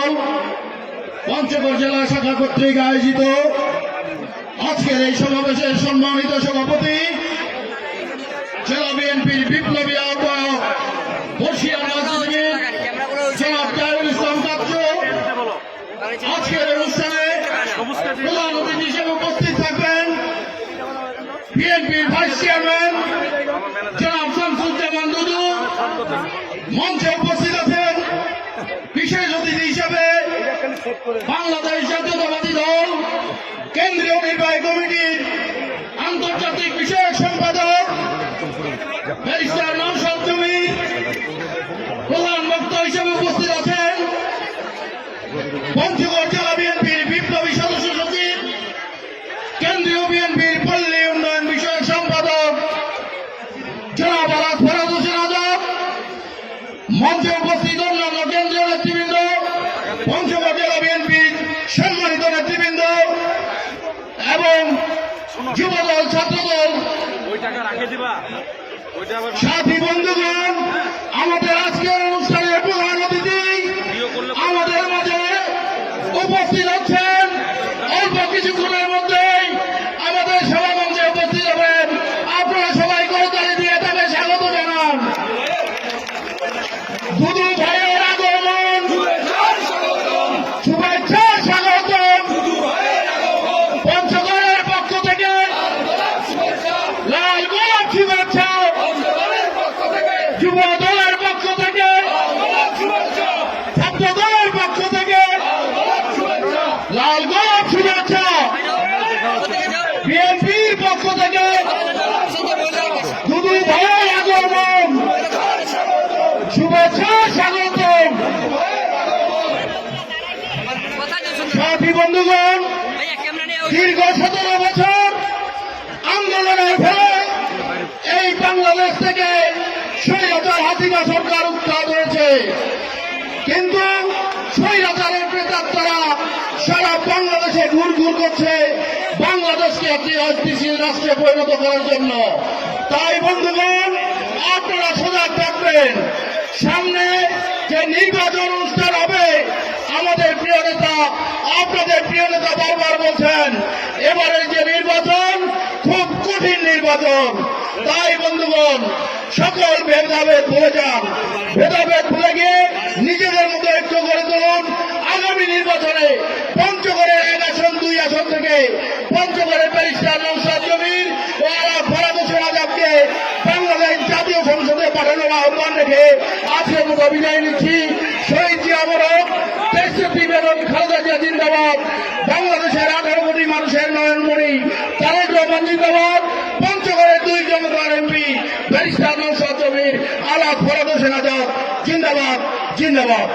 দল পঞ্চগড় জেলা শাখা কর্তৃক আয়োজিত আজকের এই সমাবেশের সম্মানিত সভাপতি জেলা বিএনপির বিপ্লবী আহ্বায়ক বর্ষিয়ান রাজনীতিবিদ জনাব জাহিরুল ইসলাম কাচ্চু আজকের অনুষ্ঠানে প্রধান অতিথি হিসেবে উপস্থিত থাকবেন বিএনপির ভাইস চেয়ারম্যান জনাব শামসুজ্জামান দুদু। মঞ্চে উপস্থিত আছেন বিশেষ অতিথি হিসেবে বাংলাদেশ জাতীয়তাবাদী দল কেন্দ্রীয় নির্বাহী কমিটির আন্তর্জাতিক বিষয়ক সম্পাদক ব্যারিস্টার নওশাদ জমির। প্রধান বক্তা হিসেবে উপস্থিত আছেন পঞ্চগড় জেলা বিএনপির বিপ্লবী সদস্য সচিব কেন্দ্রীয় বিএনপির পল্লী উন্নয়ন বিষয়ক সম্পাদক জনাব আলাদ ফরাদ হোসেন আজাদ। মঞ্চে উপস্থিত অন্যান্য কেন্দ্রীয় নেতৃবৃন্দ, পঞ্চগড় জেলা বিএনপির সম্মানিত নেতৃবৃন্দ এবং যুবদল ছাত্রদল সাথী বন্ধুগণ, আমাদের আজকের অনুষ্ঠানের প্রধান অতিথি আমাদের মাঝে উপস্থিত হচ্ছেন। অল্প কিছুক্ষণের মধ্যেই আমাদের সভামঞ্চে উপস্থিত হবেন। আপনারা সবাই করতালি দিয়ে তাদের স্বাগত জানান। দুদু ভাইয়ের আগমন, শুভেচ্ছা স্বাগতম। পঞ্চগড়ের পক্ষ থেকে লাল গোলাপ শুভেচ্ছা, যুব দলের পক্ষ থেকে, ছাত্র দলের পক্ষ থেকে লাল গোলাপ শুভেচ্ছা, বিএনপির পক্ষ থেকে দুদু ভাইয়ের আগমন, শুভেচ্ছা স্বাগতম। সাথী বন্ধুগণ, দীর্ঘ 17 বছর আন্দোলনের ফলে এই বাংলাদেশ থেকে স্বৈরাচার হাসিনা সরকার উৎখাত হয়েছে, কিন্তু স্বৈরাচারের প্রেতাত্মারা সারা বাংলাদেশে ঘুর করছে বাংলাদেশকে একটি অস্থিতিশীল রাষ্ট্রে পরিণত করার জন্য। তাই বন্ধুগণ, আপনারা সজাগ থাকবেন। সামনে যে নির্বাচন অনুষ্ঠান হবে, আমাদের প্রিয় নেতা, আপনাদের প্রিয় নেতা বারবার বলছেন এবারের যে নির্বাচন খুব কঠিন নির্বাচন। তাই বন্ধুগণ, সকল ভেদাভেদ ভুলে যান, ভেদাভেদ ভুলে গিয়ে নিজেদের মতো ঐক্য গড়ে তুলুন। আগামী নির্বাচনে পঞ্চগড়ের 1 আসন 2 আসন থেকে পঞ্চগড়ের ব্যারিস্টার নওশাদ জমির ও আলাদ ফরাদ হোসেন আজাদকে বাংলাদেশ জাতীয় সংসদে পাঠানোর আহ্বান রেখে আজকের মতো বিদায় নিচ্ছি। শহীদ জিয়া অমর, দেশনেত্রী বেগম খালেদা জিয়া জিন্দাবাদ, বাংলাদেশের 18 কোটি মানুষের নয়নমণি তারেক রহমান জিন্দাবাদ, পঞ্চগড়ের 2 জনতার এমপি ব্যারিস্টার নওশাদ জমির, আলাদ ফরাদ হোসেন আজাদ জিন্দাবাদ জিন্দাবাদ।